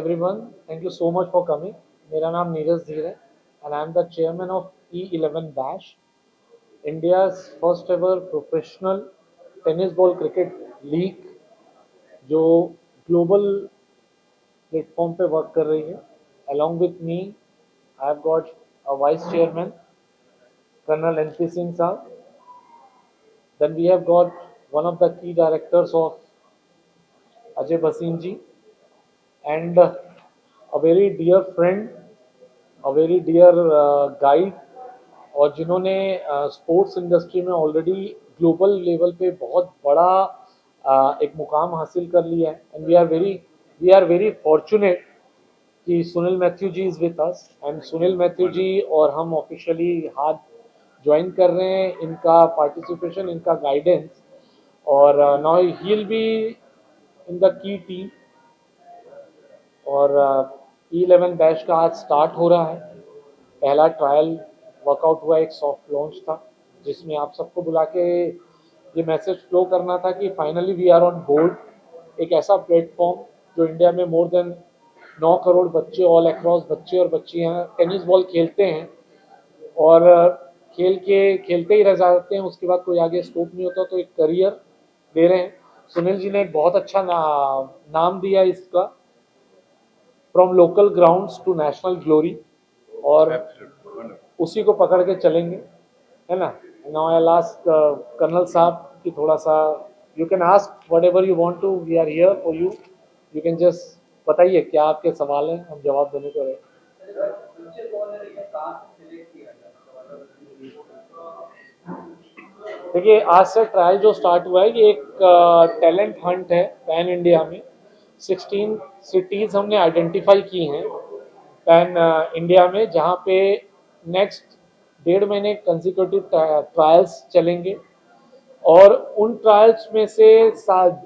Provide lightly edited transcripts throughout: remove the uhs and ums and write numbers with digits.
everyone. Thank you so much for coming. मेरा नाम नीरज धीर है and I am the chairman of E11 Bash, India's first ever professional tennis ball cricket league जो global platform पे work कर रही है. Along with me, I have got a vice chairman, Colonel NP Singh Saab. Then we have got one of the key directors of Ajay Bhasin ji and a very dear friend, a very dear guide और जिन्होंने sports industry में already global level पे बहुत बड़ा एक मुकाम हासिल कर लिया है and we are very fortunate कि Sunil Mathew ji is with us and Sunil Mathew ji और हम ऑफिशियली हाथ ज्वाइन कर रहे हैं इनका पार्टिसिपेशन इनका गाइडेंस और now he will be in the key team और E11 बैच का आज स्टार्ट हो रहा है. पहला ट्रायल वर्कआउट हुआ, एक सॉफ्ट लॉन्च था जिसमें आप सबको बुला के ये मैसेज फ्लो करना था कि finally we are on board. एक ऐसा प्लेटफॉर्म जो इंडिया में मोर देन 9 करोड़ बच्चे ऑल अक्रॉस बच्चे और बच्चियां टेनिस बॉल खेलते हैं और खेलते ही रह जाते हैं, उसके बाद कोई आगे स्कोप नहीं होता, तो एक करियर दे रहे हैं. सुनील जी ने एक बहुत अच्छा नाम दिया इसका, from local grounds to national glory, और उसी को पकड़ के चलेंगे, है ना. नाउ आई आस्क कर्नल साहब कि थोड़ा सा you can ask whatever you want to, we are here for you. You can just बताइए क्या आपके सवाल हैं, हम जवाब देने को रहे. देखिए, आज से ट्रायल जो स्टार्ट हुआ है ये एक टैलेंट हंट है पैन इंडिया में. 16 सिटीज़ हमने आइडेंटिफाई की हैं पैन इंडिया में, जहाँ पे नेक्स्ट 1.5 महीने कंसिक्यूटिव ट्रायल्स चलेंगे और उन ट्रायल्स में से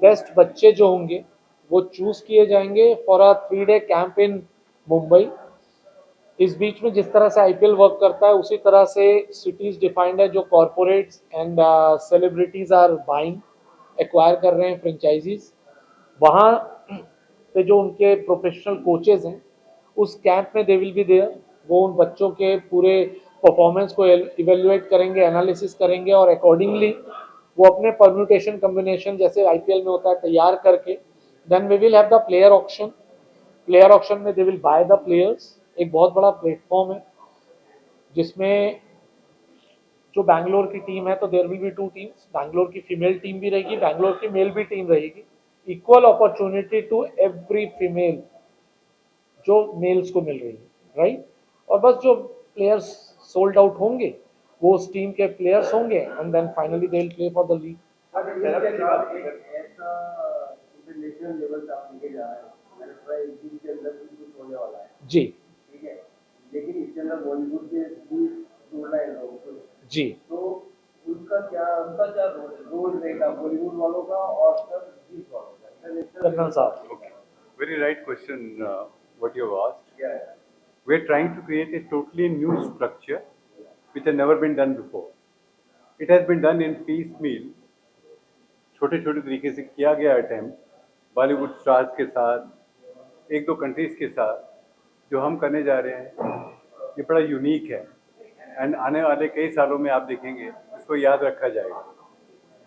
बेस्ट बच्चे जो होंगे वो चूज़ किए जाएंगे for a 3-day camp in Mumbai. इस बीच में जिस तरह से आईपीएल वर्क करता है उसी तरह से सिटीज़ डिफाइंड है जो corporates and celebrities are buying, acquire कर रहे हैं फ्रेंचाइजीज. वहाँ पे जो उनके प्रोफेशनल कोचेज हैं उस कैंप में दे विल बी देयर. वो उन बच्चों के पूरे परफॉर्मेंस को इवेल्युएट करेंगे, एनालिसिस करेंगे और अकॉर्डिंगली वो अपने परम्यूटेशन कम्बिनेशन जैसे आईपीएल में होता है तैयार करके then we will have the player auction. Player auction में they will buy the players. एक बहुत बड़ा प्लेटफॉर्म है जिसमें जो बैंगलोर की टीम है तो there will be 2 teams. Bangalore की फीमेल टीम भी रहेगी, बैंगलोर की मेल भी टीम रहेगी. Equal opportunity to every female जो मेल्स को मिल रही है, राइट. और बस जो प्लेयर्स सोल्ड आउट होंगे वो उस टीम के प्लेयर्स होंगे and then finally they will play for the league. जी ठीक है, लेकिन इसके अंदर बॉलीवुड के जोड़ना है लोगों को जी. तो उनका क्या रोल रहेगा बॉलीवुड वालों का और सर जीत वालों का. कर्नल साहब, Okay. Very right question, what you have asked. Yeah. We're trying to create a totally new structure which has never been done before. It has been done in piecemeal. छोटे छोटे तरीके से किया गया attempt Bollywood stars के साथ, 1-2 countries के साथ. जो हम करने जा रहे हैं ये बड़ा यूनिक है एंड आने वाले कई सालों में आप देखेंगे इसको याद रखा जाएगा.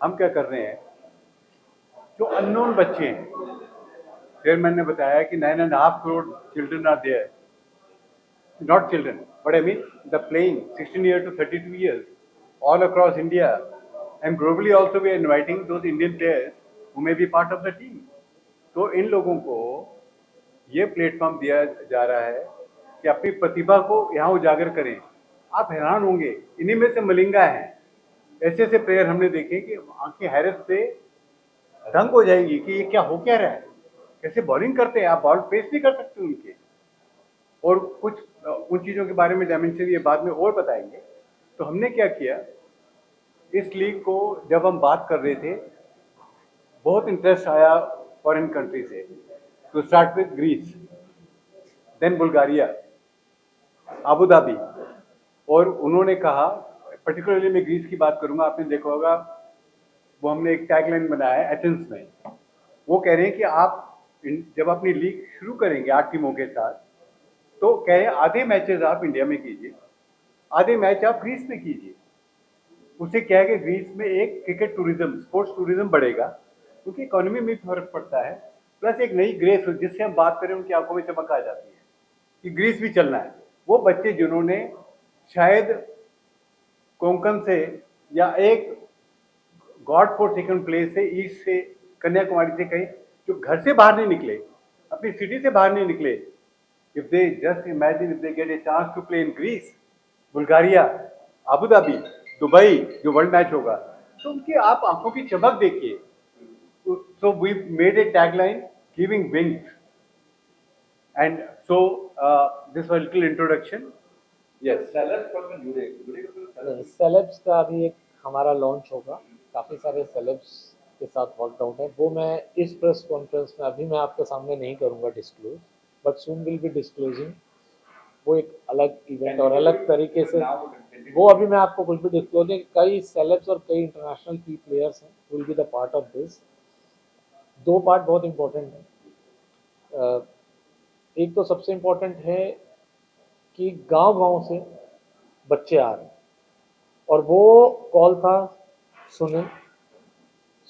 हम क्या कर रहे हैं, जो अननोन बच्चे हैं, चेयरमैन ने बताया कि 9.5 crore children are there. Not children but I mean the playing 16 years to 32 years all across India and globally also we are inviting those Indian players who may be part of the team. तो इन लोगों को ये platform दिया जा रहा है कि अपनी प्रतिभा को यहाँ उजागर करें. आप हैरान होंगे, इन्हीं में से मलिंगा हैं. ऐसे ऐसे प्लेयर हमने देखे कि आंखें हैरत से दंग हो जाएंगी कि ये क्या हो क्या रहा है, कैसे बॉलिंग करते हैं, आप बॉल फेस नहीं कर सकते उनके. और कुछ उन चीज़ों के बारे में डायमेंशन ये बाद में और बताएंगे. तो हमने क्या किया, इस लीग को जब हम बात कर रहे थे बहुत इंटरेस्ट आया फॉरेन कंट्री से. To start with Greece, then Bulgaria, Abu Dhabi. और उन्होंने कहा, पर्टिकुलरली मैं ग्रीस की बात करूंगा, आपने देखा होगा वो हमने एक टैगलाइन बनाया है एथेंस में. वो कह रहे हैं कि आप जब अपनी लीग शुरू करेंगे 8 टीमों के साथ, तो कह रहे हैं आधे मैचेस आप इंडिया में कीजिए, आधे मैच आप ग्रीस में कीजिए। उससे क्या है कि ग्रीस में एक क्रिकेट टूरिज्म, स्पोर्ट्स टूरिज्म बढ़ेगा, क्योंकि इकोनॉमी में भी फर्क पड़ता है, प्लस एक नई ग्रेस जिससे हम बात करें उनकी आंखों में चमक आ जाती है कि ग्रीस भी चलना है। वो बच्चे जिन्होंने शायद कोंकण से या एक गॉड फॉर सेकंड प्लेस से, ईस्ट से, कन्याकुमारी से, कहीं जो घर से बाहर नहीं निकले, अपनी सिटी से बाहर नहीं निकले, if they just imagine if they get a chance to play in Greece, Bulgaria, Abu Dhabi, Dubai, जो वर्ल्ड मैच होगा, तो उनकी आप आंखों की चमक देखिए। So we made a tagline, giving wings, and so this was a little introduction. Yes. Celebs कब में जुड़ेगा फिर सेलेब्स सेलेब्स का अभी एक हमारा लॉन्च होगा, काफ़ी सारे सेलेब्स के साथ वर्क आउट है, वो मैं इस प्रेस कॉन्फ्रेंस में अभी मैं आपके सामने नहीं करूँगा disclose, but soon will be disclosing. वो एक अलग इवेंट और अलग तरीके से, वो अभी मैं आपको कुछ भी डिस्क्लोज नहीं, कई सेलेब्स और कई इंटरनेशनल की प्लेयर्स हैं will be the part of this. दो पार्ट बहुत इंपॉर्टेंट है। एक तो सबसे इम्पोर्टेंट है कि गांव-गांव से बच्चे आ रहे हैं, और वो कॉल था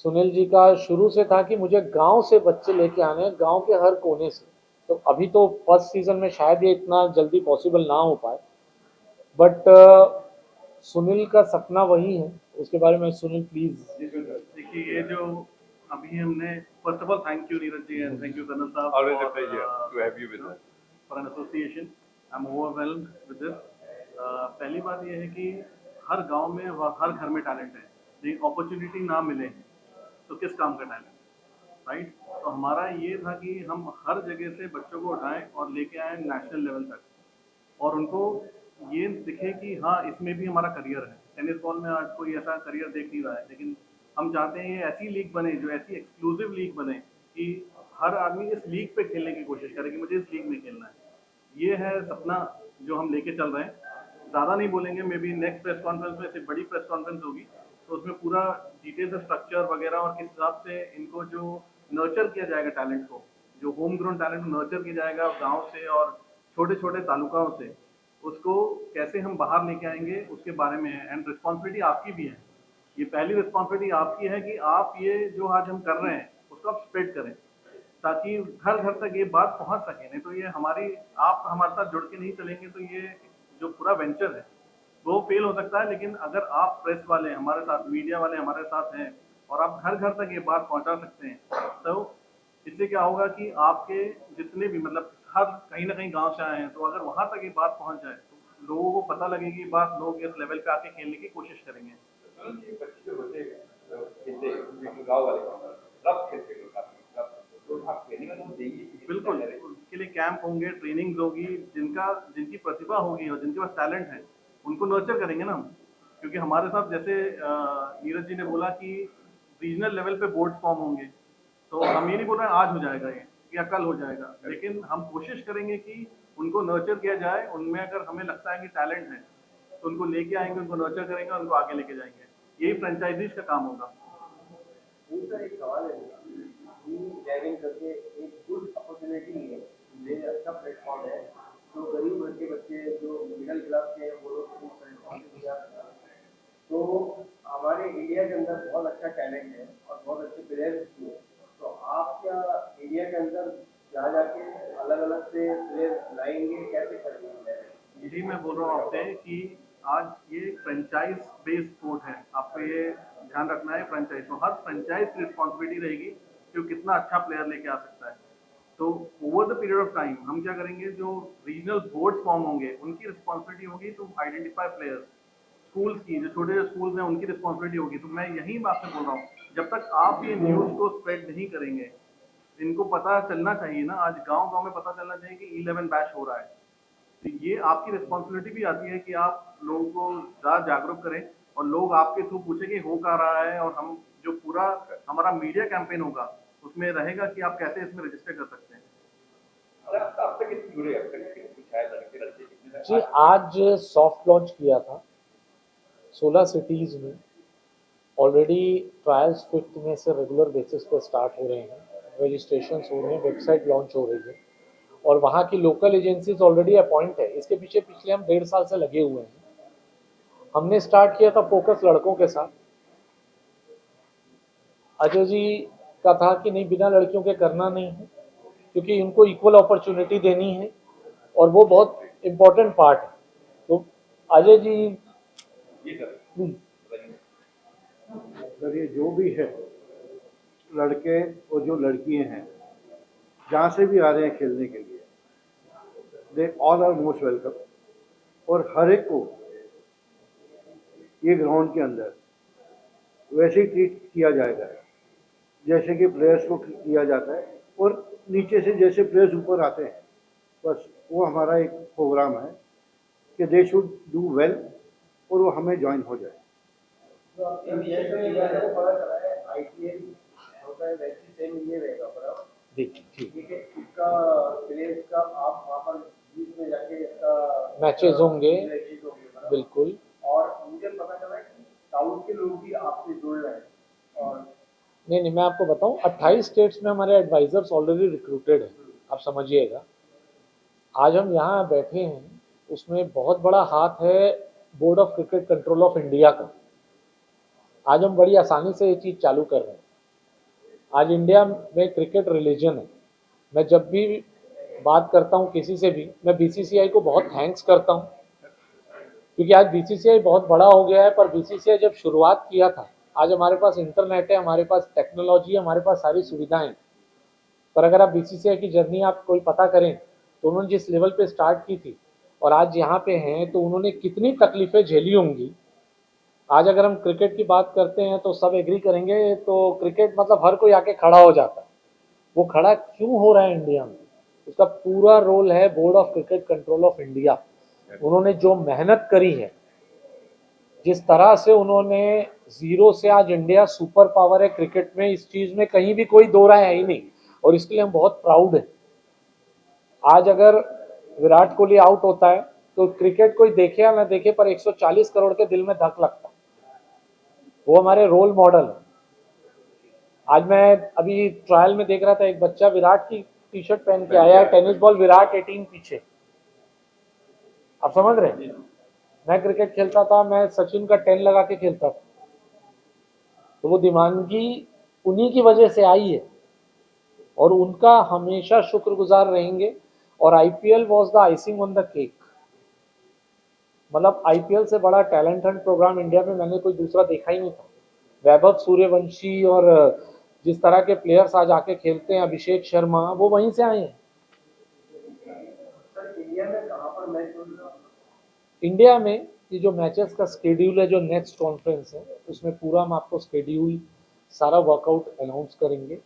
सुनील जी का शुरू से था कि मुझे गांव से बच्चे लेके आने हैं, गांव के हर कोने से। तो अभी तो फर्स्ट सीजन में शायद ये इतना जल्दी पॉसिबल ना हो पाए, बट सुनील का सपना वही है। उसके बारे में सुनील प्लीज। देखिए, ये जो अभी हमने, first of all thank you Neeraj ji and thank you colonel साहब, Always a pleasure to have you with us. For an association. I am overwhelmed with this. पहली बात ये है कि हर गांव में व हर घर में टैलेंट है, लेकिन अपॉर्चुनिटी ना मिले तो किस काम का टैलेंट, राइट? तो हमारा ये था कि हम हर जगह से बच्चों को उठाएं और लेके आए नेशनल लेवल तक, और उनको ये दिखे कि हाँ, इसमें भी हमारा करियर है। टेनिस बॉल में आज कोई ऐसा करियर देख नहीं रहा है, लेकिन हम चाहते हैं ये ऐसी लीग बने, जो ऐसी एक्सक्लूसिव लीग बने कि हर आदमी इस लीग पे खेलने की कोशिश करे कि मुझे इस लीग में खेलना है। ये है सपना जो हम लेके चल रहे हैं। ज़्यादा नहीं बोलेंगे, may be next press conference में, ऐसी बड़ी प्रेस कॉन्फ्रेंस होगी तो उसमें पूरा डिटेल से स्ट्रक्चर वगैरह और किस हिसाब से इनको जो नर्चर किया जाएगा टैलेंट को, जो होम ग्राउंड टैलेंट नर्चर किया जाएगा गाँव से और छोटे छोटे तालुकाओं से, उसको कैसे हम बाहर लेके आएंगे उसके बारे में है। एंड रिस्पॉन्सिबिलिटी आपकी भी है, ये पहली रिस्पॉन्सिबिलिटी आपकी है कि आप ये जो आज हम कर रहे हैं उसको आप स्प्रेड करें, ताकि घर घर तक ये बात पहुंच सके। नहीं तो ये हमारी, आप हमारे साथ जुड़ के नहीं चलेंगे तो ये जो पूरा वेंचर है वो फेल हो सकता है। लेकिन अगर आप प्रेस वाले हमारे साथ, मीडिया वाले हमारे साथ हैं और आप घर घर तक ये बात पहुंचा सकते हैं, तो इससे क्या होगा कि आपके जितने भी, मतलब हर कहीं ना कहीं गांव से आए हैं, तो अगर वहां तक ये बात पहुंच जाए तो लोगों को पता लगेगी बात, लोग इस लेवल पे आके खेलने की कोशिश करेंगे। ये बच्चे जो होते हैं खेलते हैं गाँव वाले रफ खेलते हैं काफी, तो आप ट्रेनिंग में देंगे बिल्कुल, उसके लिए कैंप होंगे, ट्रेनिंग्स होगी, जिनकी प्रतिभा होगी और जिनके पास टैलेंट है उनको नर्चर करेंगे ना हम। क्योंकि हमारे साथ जैसे नीरज जी ने बोला कि रीजनल लेवल पे बोर्ड फॉर्म होंगे, तो हम ये नहीं बोल रहे हैं आज हो जाएगा ये या कल हो जाएगा, लेकिन हम कोशिश करेंगे कि उनको नर्चर किया जाए। उनमें अगर हमें लगता है कि टैलेंट है तो उनको लेके आएंगे, उनको नर्चर करेंगे और उनको आगे लेके जाएंगे। यही फ्रेंचाइजीज का काम होगा। उनका एक सवाल है कि ड्राइविंग करके एक गुड अपॉर्चुनिटी है, ये अच्छा प्लेटफॉर्म है, तो गरीब घर के बच्चे जो मिडिल क्लास के हैं वो लोग इस प्लेटफॉर्म से गुजार सकते हैं। तो हमारे इंडिया के अंदर बहुत अच्छा टैलेंट है और बहुत अच्छे प्लेयर्स भी हैं, तो आप क्या इंडिया के अंदर जहाँ जाके अलग अलग से प्लेयर्स लाएंगे, कैसे करेंगे? यही मैं बोल रहा हूँ आपसे कि आज ये फ्रेंचाइज बेस्ड स्पोर्ट है, आपको ये ध्यान रखना है। फ्रेंचाइज, तो हर फ्रेंचाइज की रिस्पॉन्सिबिलिटी रहेगी कि वो कितना अच्छा प्लेयर लेके आ सकता है। तो over the period of time हम क्या करेंगे, जो रीजनल बोर्ड फॉर्म होंगे उनकी रिस्पॉन्सिबिलिटी होगी टू आइडेंटिफाई प्लेयर्स। स्कूल्स की, जो छोटे स्कूल्स हैं उनकी रिस्पॉन्सिबिलिटी होगी। तो मैं यही बात से बोल रहा हूँ, जब तक आप ये न्यूज़ को स्प्रेड नहीं करेंगे, इनको पता चलना चाहिए ना, आज गांव गांव में पता चलना चाहिए कि 11 बैच हो रहा है। तो ये आपकी रिस्पॉन्सिबिलिटी भी आती है कि आप लोगों को ज़्यादा जागरूक करें और लोग आपके थ्रू पूछे कि हो क्या रहा है, और हम जो पूरा हमारा मीडिया कैंपेन होगा उसमें रहेगा कि आप कैसे इसमें रजिस्टर कर सकते हैं। अब तक कितने जुड़े, अब तक कुछ है लड़के लड़के कितने? जी, आज सॉफ्ट लॉन्च किया था 16 सिटीज़ में। ऑलरेडी ट्रायल्स 5th में से रेगुलर बेसिस पे स्टार्ट हो रहे हैं। रजिस्ट्रेशन हो रहे हैं, वेबसाइट लॉन्च हो रही है और वहाँ की लोकल एजेंसीज ऑलरेडी अपॉइंट है। इसके पीछे पिछले हम 1.5 साल से लगे हुए हैं। हमने स्टार्ट किया था फोकस लड़कों के साथ। अजय जी का था कि नहीं, बिना लड़कियों के करना नहीं है, क्योंकि उनको इक्वल अपॉर्चुनिटी देनी है और वो बहुत इम्पोर्टेंट पार्ट है। तो अजय जी प्लीज। सर ये जो भी है, लड़के और जो लड़कियां हैं जहाँ से भी आ रहे हैं खेलने के लिए, they all are most welcome. और हर एक को ये ग्राउंड के अंदर वैसे ही ट्रीट किया जाएगा जैसे कि प्लेयर्स को किया जाता है, और नीचे से जैसे प्लेयर्स ऊपर आते हैं, बस वो हमारा एक प्रोग्राम है कि दे शुड डू वेल और वो हमें ज्वाइन हो जाए। आईपीएल होता है वैसे सेम ये रहेगा बराबर। देखिए ठीक है, इसका प्लेयर्स का आप वहाँ पर बीच में जाके इसका मैचेस होंगे, मैचेस होंगे बराबर। बिल्कुल। और मुझे पता चला कि साउथ के लोग भी आपसे जुड़ रहे हैं। और नहीं, मैं आपको बताऊं, 28 स्टेट्स में हमारे एडवाइजर्स ऑलरेडी रिक्रूटेड हैं। आप समझिएगा, आज हम यहाँ बैठे हैं, उसमें बहुत बड़ा हाथ है board of cricket control of India का। आज हम बड़ी आसानी से ये चीज़ चालू कर रहे हैं। आज इंडिया में क्रिकेट रिलीजन है। मैं जब भी बात करता हूँ किसी से भी, मैं बीसीसीआई को बहुत थैंक्स करता हूँ, क्योंकि आज बीसीसीआई बहुत बड़ा हो गया है। पर बीसीसीआई जब शुरुआत किया था, आज हमारे पास इंटरनेट है, हमारे पास टेक्नोलॉजी है, हमारे पास सारी सुविधाएं। पर अगर आप बीसीसीआई की जर्नी आप कोई पता करें तो उन्होंने जिस लेवल पे स्टार्ट की थी और आज यहाँ पे हैं, तो उन्होंने कितनी तकलीफें झेली होंगी। आज अगर हम क्रिकेट की बात करते हैं तो सब एग्री करेंगे, तो क्रिकेट मतलब हर कोई आके खड़ा हो जाता है। वो खड़ा क्यों हो रहा है इंडिया में, उसका पूरा रोल है board of cricket control of India. उन्होंने जो मेहनत करी है, जिस तरह से उन्होंने जीरो से आज इंडिया सुपर पावर है क्रिकेट में, इस चीज में कहीं भी कोई दो राय है ही नहीं, और इसके लिए हम बहुत प्राउड हैं। आज अगर विराट कोहली आउट होता है तो क्रिकेट कोई देखे या ना देखे, पर 140 करोड़ के दिल में धक लगता है। वो हमारे रोल मॉडल है। आज मैं अभी ट्रायल में देख रहा था, एक बच्चा विराट की टी शर्ट पहन के आया है, टेनिस बॉल विराट 18 पीछे। आप समझ रहे हैं, मैं क्रिकेट खेलता था, मैं सचिन का 10 लगा के खेलता था, तो वो दीवानगी उन्हीं की वजह से आई है और उनका हमेशा शुक्रगुजार रहेंगे। और IPL was the icing on the cake. मतलब आईपीएल से बड़ा टैलेंट हंट प्रोग्राम इंडिया में मैंने कोई दूसरा देखा ही नहीं था। वैभव सूर्यवंशी और जिस तरह के प्लेयर्स आज आके खेलते हैं, अभिषेक शर्मा, वो वहीं से आए हैं। सर इंडिया में कहाँ पर मैच हो रहा है? इंडिया में ये जो मैचेस का स्केड्यूल है, जो नेक्स्ट कॉन्फ्रेंस है, उसमें पूरा हम आपको स्केड्यूल सारा वर्कआउट अनाउंस करेंगे।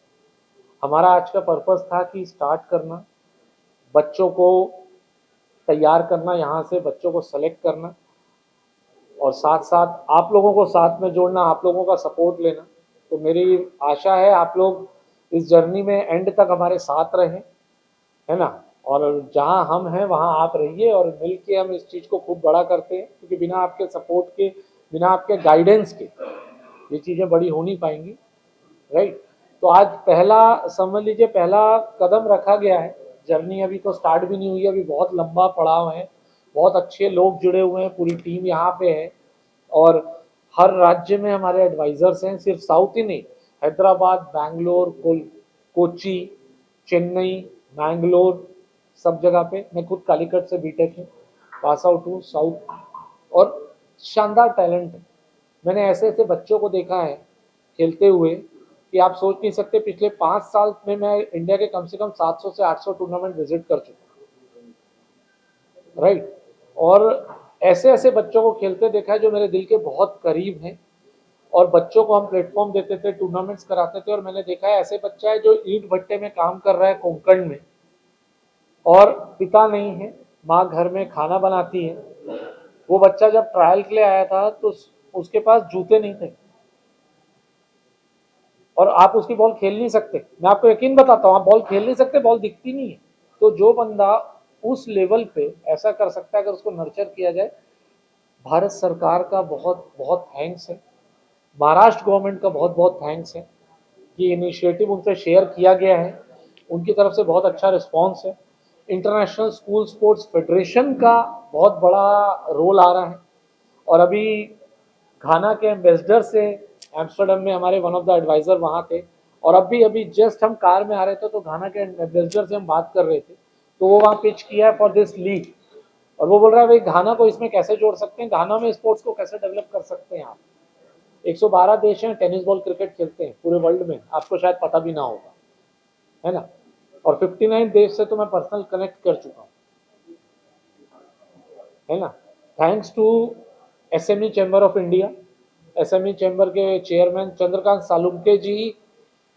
हमारा आज का पर्पस था कि स्टार्ट करना, बच्चों को तैयार करना, यहाँ से बच्चों को सेलेक्ट करना, और साथ साथ आप लोगों को साथ में जोड़ना, आप लोगों का सपोर्ट लेना। तो मेरी आशा है आप लोग इस जर्नी में एंड तक हमारे साथ रहें, है ना। और जहाँ हम हैं वहाँ आप रहिए, और मिल के हम इस चीज़ को खूब बड़ा करते हैं, क्योंकि बिना आपके सपोर्ट के, बिना आपके गाइडेंस के ये चीज़ें बड़ी हो नहीं पाएंगी, राइट। तो आज पहला, समझ लीजिए, पहला कदम रखा गया है। जर्नी अभी तो स्टार्ट भी नहीं हुई है, अभी बहुत लंबा पड़ाव है। बहुत अच्छे लोग जुड़े हुए हैं, पूरी टीम यहाँ पे है, और हर राज्य में हमारे एडवाइजर्स हैं। सिर्फ साउथ ही नहीं, हैदराबाद, बैंगलोर, कोची, चेन्नई, मैंगलोर, सब जगह पे। मैं खुद कालीकट से बीटेक में पास आउट हूँ, साउथ, और शानदार टैलेंट है। मैंने ऐसे ऐसे बच्चों को देखा है खेलते हुए कि आप सोच नहीं सकते। पिछले 5 साल में मैं इंडिया के कम से कम 700 से 800 टूर्नामेंट विजिट कर चुका हूँ, राइट। और ऐसे ऐसे बच्चों को खेलते देखा है जो मेरे दिल के बहुत करीब हैं, और बच्चों को हम प्लेटफॉर्म देते थे, टूर्नामेंट्स कराते थे। और मैंने देखा है ऐसे बच्चा है जो ईंट भट्टे में काम कर रहा है कोंकण में, और पिता नहीं है, माँ घर में खाना बनाती है। वो बच्चा जब ट्रायल के लिए आया था तो उसके पास जूते नहीं थे, और आप उसकी बॉल खेल नहीं सकते। मैं आपको यकीन बताता हूँ, आप बॉल खेल नहीं सकते, बॉल दिखती नहीं है। तो जो बंदा उस लेवल पे ऐसा कर सकता है, अगर उसको नर्चर किया जाए, भारत सरकार का बहुत बहुत थैंक्स है, महाराष्ट्र गवर्नमेंट का बहुत बहुत थैंक्स है ये इनिशिएटिव उनसे शेयर किया गया है, उनकी तरफ से बहुत अच्छा रिस्पांस है। इंटरनेशनल स्कूल स्पोर्ट्स फेडरेशन का बहुत बड़ा रोल आ रहा है, और अभी घाना के एम्बेसडर से एम्स्टर्डम में हमारे वन ऑफ द एडवाइज़र वहाँ थे, और अभी जस्ट हम कार में आ रहे थे तो घाना के एम्बेसडर से हम बात कर रहे थे, तो वो वहाँ पिच किया है फॉर दिस लीग, और वो बोल रहा है भाई घाना को इसमें कैसे जोड़ सकते हैं, घाना में स्पोर्ट्स को कैसे डेवलप कर सकते हैं आप। 112 देश हैं टेनिस बॉल क्रिकेट खेलते हैं पूरे वर्ल्ड में, आपको शायद पता भी ना होगा, है ना। और 59 देश से तो मैं पर्सनल कनेक्ट कर चुका हूँ, है ना। Thanks to SME chamber of India, SME chamber के chairman Chandrakant Salunke ji,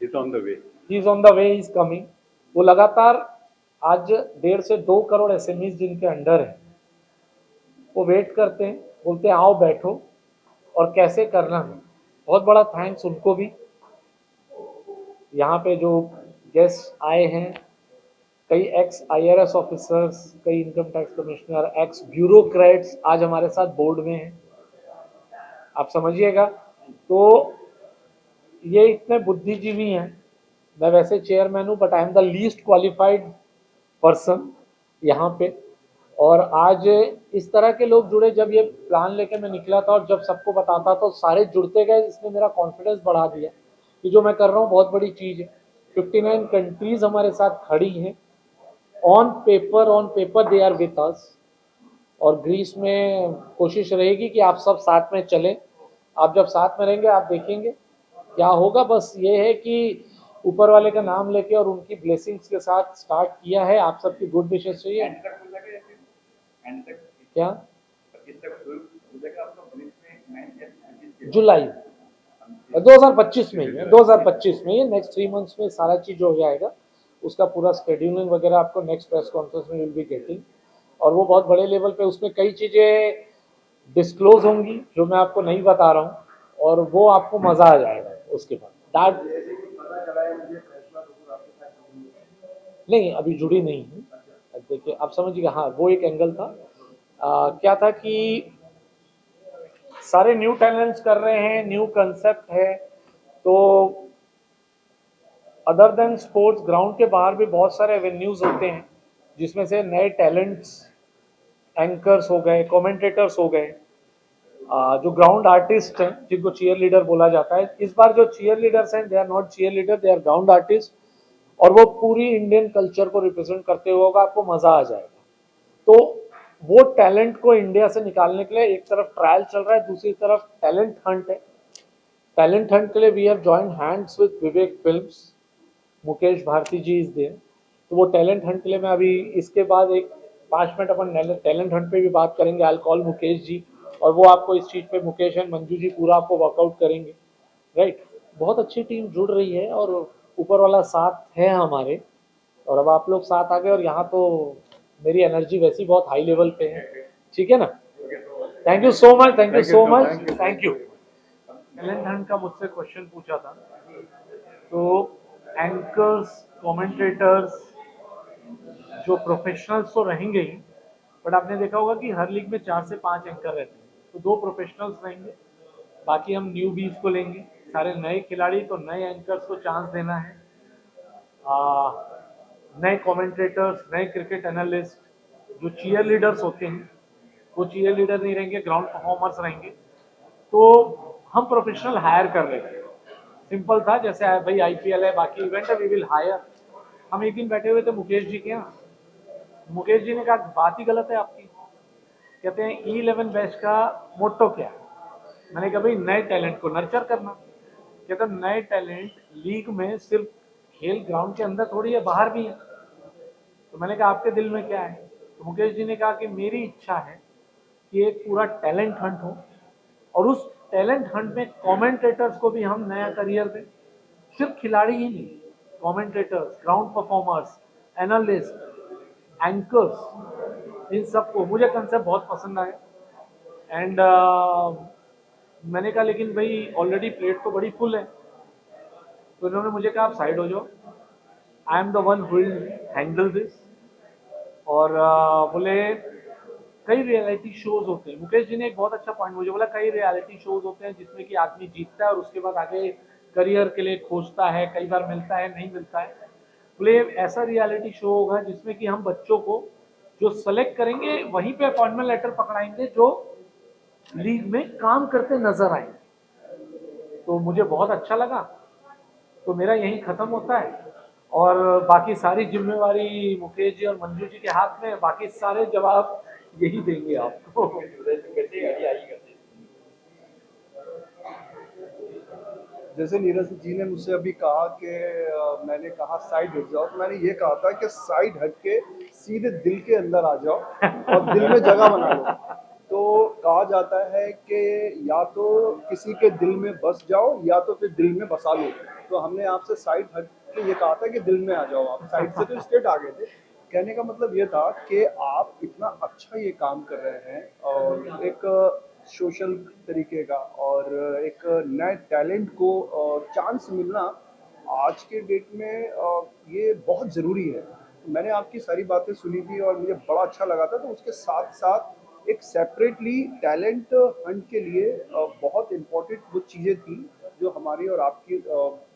It's on the way. He is on the way, is coming. वो लगातार आज 1.5 से 2 करोड़ एसएमईज जिनके अंडर है, वो वेट करते हैं, बोलते हैं आओ बैठो और कैसे करना है। बहुत बड़ा थैंक्स उनको भी। यहाँ पे जो गेस्ट आए हैं, कई एक्स IRS ऑफिसर्स, कई income tax commissioner, x bureaucrats आज हमारे साथ बोर्ड में हैं, आप समझिएगा। तो ये इतने बुद्धिजीवी हैं। मैं वैसे चेयरमैन हूँ, but I am the least qualified person यहाँ पे। और आज इस तरह के लोग जुड़े, जब ये प्लान लेके मैं निकला था और जब सबको बताता तो सारे जुड़ते गए, इसने मेरा कॉन्फिडेंस बढ़ा दिया कि जो मैं कर रहा हूँ बहुत बड़ी चीज़ है। 59 कंट्रीज हमारे साथ खड़ी हैं, on paper they are with us. और ग्रीस में कोशिश रहेगी कि आप सब साथ में चलें। आप जब साथ में रहेंगे आप देखेंगे क्या होगा। बस ये है कि ऊपर वाले का नाम लेके और उनकी ब्लेसिंग्स के साथ स्टार्ट किया है। आप सबकी गुड विशेस चाहिए। क्या जुलाई 2025 में ही है, 2025 में ही, नेक्स्ट 3 मंथ्स में सारा चीज हो जाएगा। उसका पूरा शेड्यूलिंग वगैरह आपको नेक्स्ट प्रेस कॉन्फ्रेंस में विल बी गेटिंग। और वो बहुत बड़े लेवल पे, उसमें कई चीज़ें डिस्क्लोज होंगी जो मैं आपको नहीं बता रहा हूँ, और वो आपको मज़ा आ जाएगा उसके बाद। पता चला है मुझे फैसला तो आपके साथ जुड़ी है। नहीं, अभी जुड़ी नहीं है। अब देखिए, आप समझिएगा। हाँ, वो एक एंगल था। क्या था कि सारे न्यू टैलेंट्स कर रहे हैं, न्यू कंसेप्ट है, तो अदर देन स्पोर्ट्स ग्राउंड के बाहर भी बहुत सारे एवेन्यूज होते हैं, जिसमें से नए टैलेंट्स, एंकर्स हो गए, कमेंटेटर्स हो गए, जो ग्राउंड आर्टिस्ट हैं जिनको चीयर लीडर बोला जाता है। इस बार जो चीयर लीडर्स हैं, they are not cheer leader, they are ground artist, और वो पूरी इंडियन कल्चर को रिप्रेजेंट करते हुए होगा, आपको मजा आ जाएगा। तो वो टैलेंट को इंडिया से निकालने के लिए एक तरफ ट्रायल चल रहा है, दूसरी तरफ टैलेंट हंट है। टैलेंट हंट के लिए we have joined hands with Vivek films, Mukesh Bharti ji is there. तो वो टैलेंट हंट के लिए मैं अभी इसके बाद एक 5 मिनट अपन टैलेंट हंट पे भी बात करेंगे। आई कॉल मुकेश जी, और वो आपको इस चीज़ पे, मुकेश एंड मंजू जी पूरा आपको वर्कआउट करेंगे, राइट। बहुत अच्छी टीम जुड़ रही है और ऊपर वाला साथ है हमारे, और अब आप लोग साथ आ गए, और यहाँ तो मेरी एनर्जी वैसी बहुत हाई लेवल पे है, ठीक है ना। Thank you so much, thank you so much, thank you. Talent Hunt का मुझसे क्वेश्चन पूछा था, तो एंकर्स, कमेंटेटर्स, जो प्रोफेशनल्स तो रहेंगे ही, बट आपने देखा होगा कि हर लीग में 4 से 5 एंकर रहते हैं, तो 2 प्रोफेशनल्स रहेंगे, बाकी हम न्यू बीज को लेंगे, सारे नए खिलाड़ी। तो नए एंकर्स को चांस देना है, नए कमेंटेटर्स, नए क्रिकेट एनालिस्ट, जो चीयर लीडर्स होते हैं वो चीयर लीडर नहीं रहेंगे, ग्राउंड परफॉर्मर्स रहेंगे। तो हम प्रोफेशनल हायर कर रहे हैं। सिंपल था, जैसे भाई IPL है, बाकी इवेंट है, वी विल हायर। हम एक दिन बैठे हुए थे मुकेश जी के यहाँ, मुकेश जी ने कहा बात ही गलत है आपकी। कहते हैं E11 बैच का मोटो क्या है? मैंने कहा भाई नए टैलेंट को नर्चर करना। कहते नए टैलेंट लीग में सिर्फ खेल ग्राउंड के अंदर थोड़ी है, बाहर भी है। तो मैंने कहा आपके दिल में क्या है? तो मुकेश जी ने कहा कि मेरी इच्छा है कि एक पूरा टैलेंट हंट हो, और उस टैलेंट हंट में कमेंटेटर्स को भी हम नया करियर दें। सिर्फ खिलाड़ी ही नहीं, commentators, ground performers, analyst, anchors, इन सबको। मुझे कंसेप्ट बहुत पसंद आया। एंड मैंने कहा लेकिन भाई ऑलरेडी प्लेट तो बड़ी फुल है। तो इन्होंने मुझे कहा आप साइड हो जाओ, I am the one who will handle this. और बोले कई रियलिटी शोज होते हैं। मुकेश जी ने एक बहुत अच्छा पॉइंट मुझे बोला, कई रियलिटी शोज होते हैं जिसमें कि आदमी जीतता है और उसके बाद आगे करियर के लिए खोजता है, कई बार मिलता है, नहीं मिलता है। प्ले ऐसा रियलिटी शो होगा जिसमें कि हम बच्चों को जो सेलेक्ट करेंगे वहीं पे अपॉइंटमेंट लेटर पकड़ाएंगे जो लीग में काम करते नजर आएंगे। तो मुझे बहुत अच्छा लगा, तो मेरा यहीं खत्म होता है और बाकी सारी जिम्मेवारी मुकेश जी और मंजू जी के हाथ में, बाकी सारे जवाब यही देंगे आपको। जैसे नीरज जी ने मुझसे अभी कहा कि मैंने कहा साइड हट जाओ, तो मैंने ये कहा था कि साइड हट के सीधे दिल के अंदर आ जाओ और दिल में जगह बना लो। तो कहा जाता है कि या तो किसी के दिल में बस जाओ या तो फिर दिल में बसा लो। तो हमने आपसे साइड हट के ये कहा था कि दिल में आ जाओ। आप साइड से तो स्ट्रेट आ गए थे। कहने का मतलब ये था कि आप इतना अच्छा ये काम कर रहे हैं और एक सोशल तरीके का और एक नए टैलेंट को चांस मिलना आज के डेट में ये बहुत ज़रूरी है। मैंने आपकी सारी बातें सुनी थी और मुझे बड़ा अच्छा लगा था। तो उसके साथ साथ एक सेपरेटली टैलेंट हंट के लिए बहुत इम्पोर्टेंट वो चीज़ें थी जो हमारी और आपकी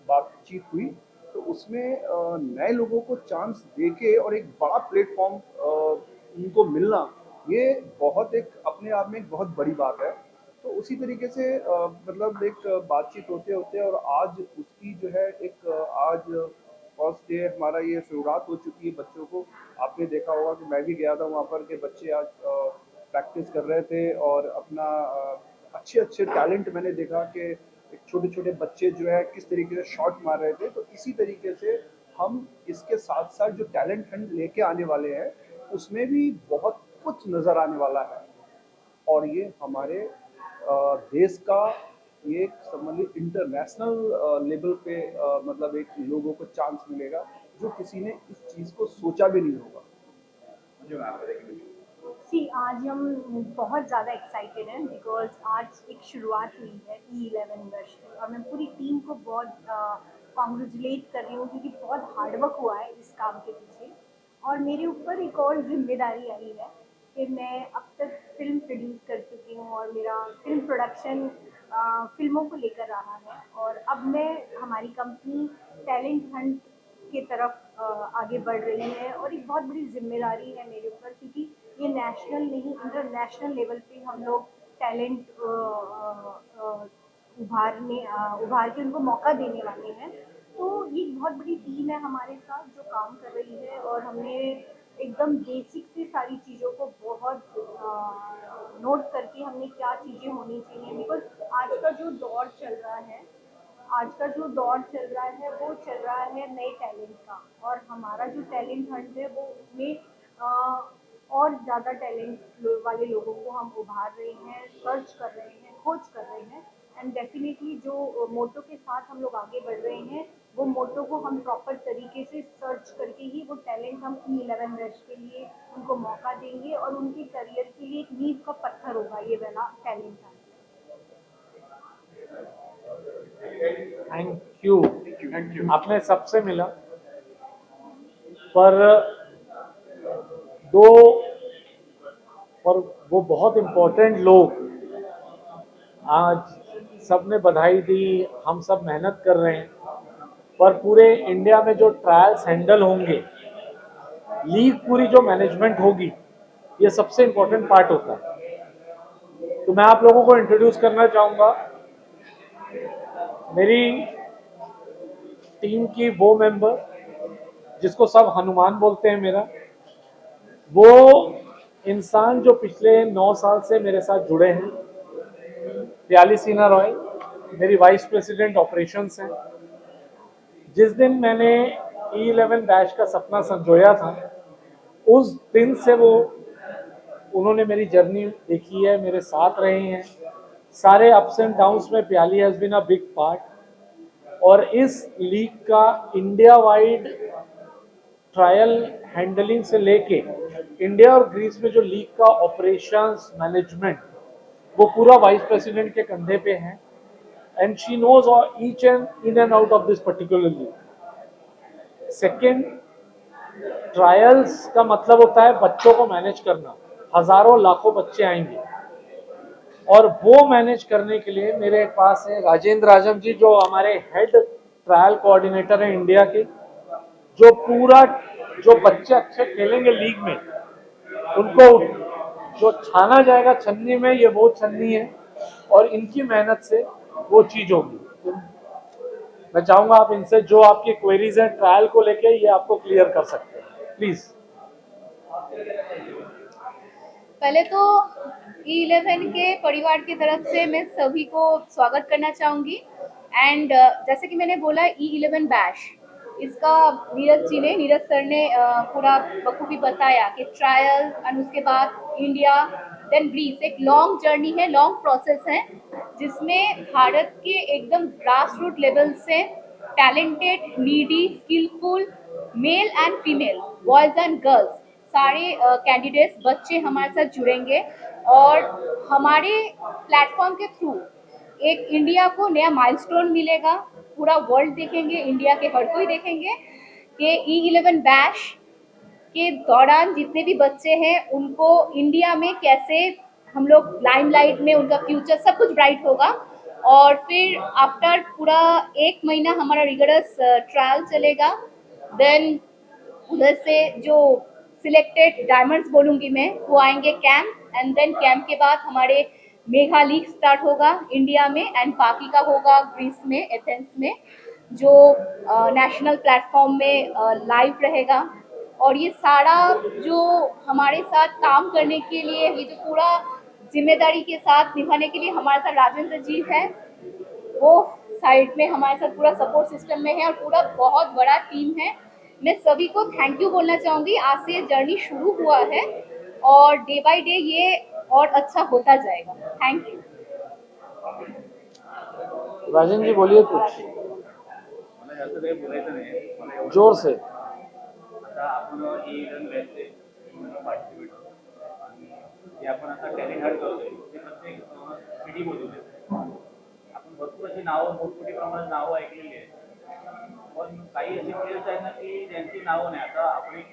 बातचीत हुई। तो उसमें नए लोगों को चांस देके और एक बड़ा प्लेटफॉर्म उनको मिलना, ये बहुत एक अपने आप में एक बहुत बड़ी बात है। तो उसी तरीके से मतलब एक बातचीत होते होते और आज उसकी जो है एक आज फर्स्ट डे हमारा ये शुरुआत हो चुकी है बच्चों को। आपने देखा होगा कि मैं भी गया था वहाँ पर कि बच्चे आज प्रैक्टिस कर रहे थे और अपना अच्छे अच्छे टैलेंट मैंने देखा कि छोटे छोटे बच्चे जो है किस तरीके से शॉट मार रहे थे। तो इसी तरीके से हम इसके साथ साथ जो टैलेंट हंट लेके आने वाले हैं उसमें भी बहुत कुछ नज़र आने वाला है और ये हमारे देश का ये एक संबंधित इंटरनेशनल लेवल पे मतलब एक लोगों को चांस मिलेगा जो किसी ने इस चीज़ को सोचा भी नहीं होगा। आज हम बहुत ज़्यादा एक्साइटेड हैं बिकॉज आज एक शुरुआत हुई है E11 वर्ष की और मैं पूरी टीम को बहुत कॉन्ग्रेचुलेट कर रही हूँ क्योंकि बहुत हार्डवर्क हुआ है इस काम के पीछे। और मेरे ऊपर एक और जिम्मेदारी आई है कि मैं अब तक फिल्म प्रोड्यूस कर चुकी हूँ और मेरा फिल्म प्रोडक्शन फिल्मों को लेकर रहा है और अब मैं हमारी कंपनी टैलेंट हंट की तरफ आगे बढ़ रही है और एक बहुत बड़ी जिम्मेदारी है मेरे ऊपर क्योंकि ये नेशनल नहीं इंटरनेशनल लेवल पे हम लोग टैलेंट उभार के उनको मौका देने वाले हैं। तो ये बहुत बड़ी टीम है हमारे साथ जो काम कर रही है और हमने एकदम बेसिक से सारी चीज़ों को बहुत नोट करके हमने क्या चीज़ें होनी चाहिए बिकॉज आज का जो दौर चल रहा है वो चल रहा है नए टैलेंट का और हमारा जो टैलेंट हंट है वो उसमें और ज़्यादा टैलेंट वाले लोगों को हम उभार रहे हैं, सर्च कर रहे हैं, खोज कर रहे हैं एंड डेफिनेटली जो मोटो के साथ हम लोग आगे बढ़ रहे हैं वो मोटो को हम प्रॉपर तरीके से सर्च करके ही वो टैलेंट हम E11 बैच के लिए उनको मौका देंगे और उनके करियर के लिए एक नींव का पत्थर होगा ये वाला टैलेंट हंट। Thank you. आपने सबसे मिला पर वो बहुत इम्पोर्टेंट लोग आज सबने बधाई दी, हम सब मेहनत कर रहे हैं पर पूरे इंडिया में जो ट्रायल्स हैंडल होंगे, लीग पूरी जो मैनेजमेंट होगी, ये सबसे इम्पोर्टेंट पार्ट होता है। तो मैं आप लोगों को इंट्रोड्यूस करना चाहूँगा मेरी टीम की वो मेंबर जिसको सब हनुमान बोलते हैं मेरा, वो इंसान जो पिछले 9 साल से मेरे साथ जुड़े हैं। प्याली सिन्हा रॉय मेरी वाइस प्रेसिडेंट ऑपरेशंस हैं। जिस दिन मैंने E11 बैच का सपना संजोया था उस दिन से उन्होंने मेरी जर्नी देखी है, मेरे साथ रहे हैं। सारे अप्स एंड डाउन्स में Pyali has been a big part और इस लीग का इंडिया वाइड ट्रायल हैंडलिंग से लेके इंडिया और ग्रीस में जो लीग का ऑपरेशंस मैनेजमेंट वो पूरा वाइस प्रेसिडेंट के कंधे पे है and she knows each and in and out of this particular league. Second, trials का मतलब होता है बच्चों को मैनेज करना। हजारों लाखों बच्चे आएंगे और वो मैनेज करने के लिए मेरे पास है राजेंद्र राजम जी, जो हमारे हेड ट्रायल कोऑर्डिनेटर हैं इंडिया के, जो पूरा जो बच्चे अच्छे खेलेंगे लीग में उनको जो छाना जाएगा छन्नी में, ये वो छन्नी है और इनकी मेहनत से वो चीज होगी। तो मैं चाहूंगा आप इनसे जो आपकी क्वेरीज हैं ट्रायल को लेके, ये आपको क्लियर कर सकते हैं, प्लीज। पहले तो E11 के परिवार की तरफ से मैं सभी को स्वागत करना चाहूँगी। एंड जैसे कि मैंने बोला E11 बैश, इसका नीरज सर ने पूरा बखूबी बताया कि ट्रायल एंड उसके बाद इंडिया देन ग्रीस, एक लॉन्ग जर्नी है, लॉन्ग प्रोसेस है, जिसमें भारत के एकदम ग्रास रूट लेवल से talented, needy, skilful male and female, boys and girls, सारे कैंडिडेट्स बच्चे हमारे साथ जुड़ेंगे और हमारे प्लेटफॉर्म के थ्रू एक इंडिया को नया माइलस्टोन मिलेगा। पूरा वर्ल्ड देखेंगे, इंडिया के हर कोई देखेंगे कि E11 बैश के दौरान जितने भी बच्चे हैं उनको इंडिया में कैसे हम लोग लाइमलाइट में, उनका फ्यूचर सब कुछ ब्राइट होगा। और फिर आफ्टर पूरा 1 महीना हमारा रिगरस ट्रायल चलेगा। देन उधर से जो सिलेक्टेड डायमंड्स बोलूँगी मैं, वो आएंगे कैंप, एंड देन कैंप के बाद हमारे मेघा लीग स्टार्ट होगा इंडिया में, एंड बाकी का होगा ग्रीस में, एथेंस में, जो नेशनल प्लेटफॉर्म में लाइव रहेगा। और ये सारा जो हमारे साथ काम करने के लिए, ये जो पूरा जिम्मेदारी के साथ निभाने के लिए हमारे साथ राजेंद्र जी है, वो साइड में हमारे साथ पूरा सपोर्ट सिस्टम में है और पूरा बहुत बड़ा टीम है। मैं सभी को थैंक यू बोलना चाहूँगी। आज से ये जर्नी शुरू हुआ है और डे बाय डे ये और अच्छा होता जाएगा। Thank you. राजन जी बोलिए कुछ मला जास्त काही बोलायचं नाही, मला एवढं जोर से। आता आपण E11 बॅचचे पार्टिसिपेट होतो आणि जे आपण आता टॅलेंट हंट करतोय ते प्रत्येक सिटीमधून आपण भरपूर अशी नावं, मोठमोठी प्रमाणात नावं ऐकलेली आहेत, पण काही असे प्लेयर्स आहेत ना की ज्यांची नावं नाही. आता आपण एक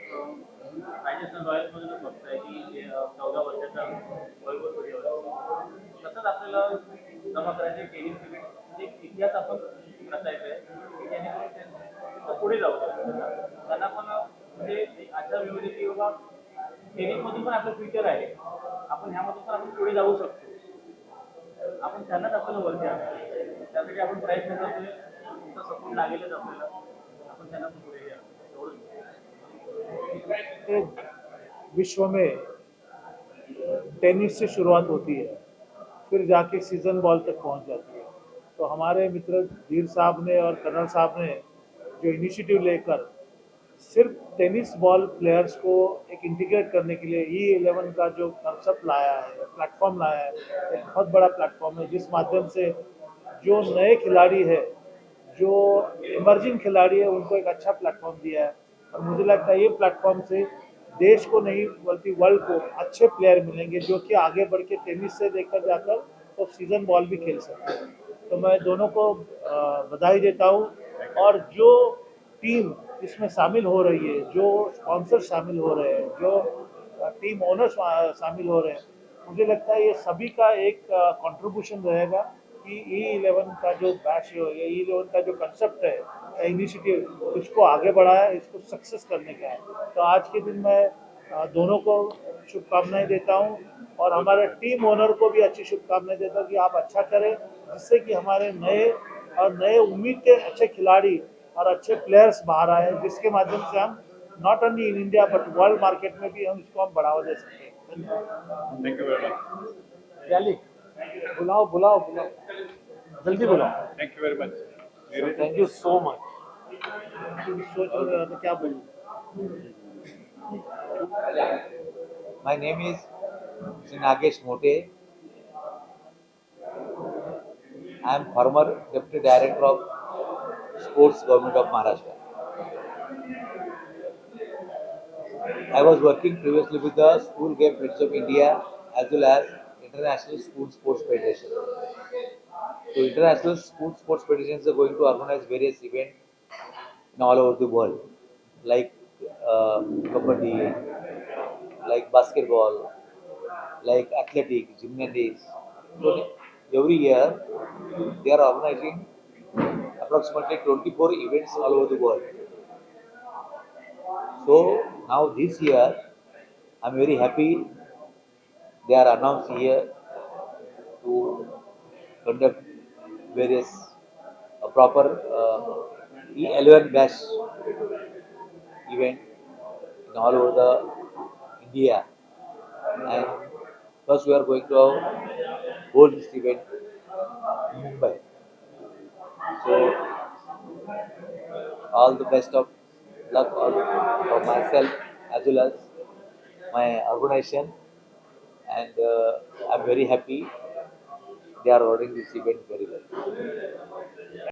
राजस्थान रॉयल्समधूनच बघतोय की 14 वर्षाचा वैभव सूर्यवंशी, तसंच आपल्याला जमा करायचे टेनिस क्रिकेट, म्हणजे इतिहास आपण रचायचा आहे की जेणेकरून ते पुढे जाऊ शकतात. त्यांना पण म्हणजे अशा वेळ होती की बाबा टेनिसमधून पण आपलं फ्युचर आहे, आपण ह्यामधून पण आपण पुढे जाऊ शकतो. आपण त्यांनाच आपल्याला वरती आणायचं, त्यासाठी आपण प्रयत्न करतोय. तुमचा सपोर्ट लागेलच आपल्याला, आपण त्यांना पण पुढे घ्या एवढंच. विश्व में टेनिस से शुरुआत होती है, फिर जाके सीजन बॉल तक पहुंच जाती है। तो हमारे मित्र धीर साहब ने और कर्नल साहब ने जो इनिशिएटिव लेकर सिर्फ टेनिस बॉल प्लेयर्स को एक इंटीग्रेट करने के लिए E11 का जो कंसेप्ट लाया है, प्लेटफॉर्म लाया है, एक बहुत बड़ा प्लेटफॉर्म है, जिस माध्यम से जो नए खिलाड़ी है, जो इमर्जिंग खिलाड़ी है, उनको एक अच्छा प्लेटफॉर्म दिया है। और मुझे लगता है ये प्लेटफॉर्म से देश को नहीं बल्कि वर्ल्ड को अच्छे प्लेयर मिलेंगे, जो कि आगे बढ़ के टेनिस से लेकर जाकर तो सीजन बॉल भी खेल सकते हैं। तो मैं दोनों को बधाई देता हूँ। और जो टीम इसमें शामिल हो रही है, जो स्पॉन्सर शामिल हो रहे हैं, जो टीम ओनर्स शामिल हो रहे हैं, मुझे लगता है ये सभी का एक कंट्रीब्यूशन रहेगा कि E11 का जो बैच है, या E11 का जो कंसेप्ट है, इनिशिएटिव, इसको आगे बढ़ाया, इसको सक्सेस करने का है। तो आज के दिन मैं दोनों को शुभकामनाएं देता हूं और हमारे टीम ओनर को भी अच्छी शुभकामनाएं देता हूं कि आप अच्छा करें, जिससे कि हमारे नए उम्मीद के अच्छे खिलाड़ी और अच्छे प्लेयर्स बाहर आए, जिसके माध्यम से हम not only in India but world market में भी हम इसको बढ़ावा दे सकते हैं। Thank you very much. Rally बुलाओ बुलाओ बुलाओ, जल्दी बुलाओ। Thank you very much. Thank you so much. सोच रहे हो तो क्या बोलूं? My name is Sri Nagesh Mote. I am former Deputy Director of Sports Government of Maharashtra. I was working previously with the School Game Federation of India as well as International School Sports Federation. So International School Sports Federations are going to organize various events in all over the world, like kabaddi, like basketball, like athletic, gymnastics, So every year they are organizing approximately 24 events all over the world. So now this year I'm very happy they are announced here to conduct various proper E11 bash event in all over the India, and first we are going to hold this event in Mumbai. So all the best of luck for myself as well as my organization, and I'm very happy they are ordering this event very well.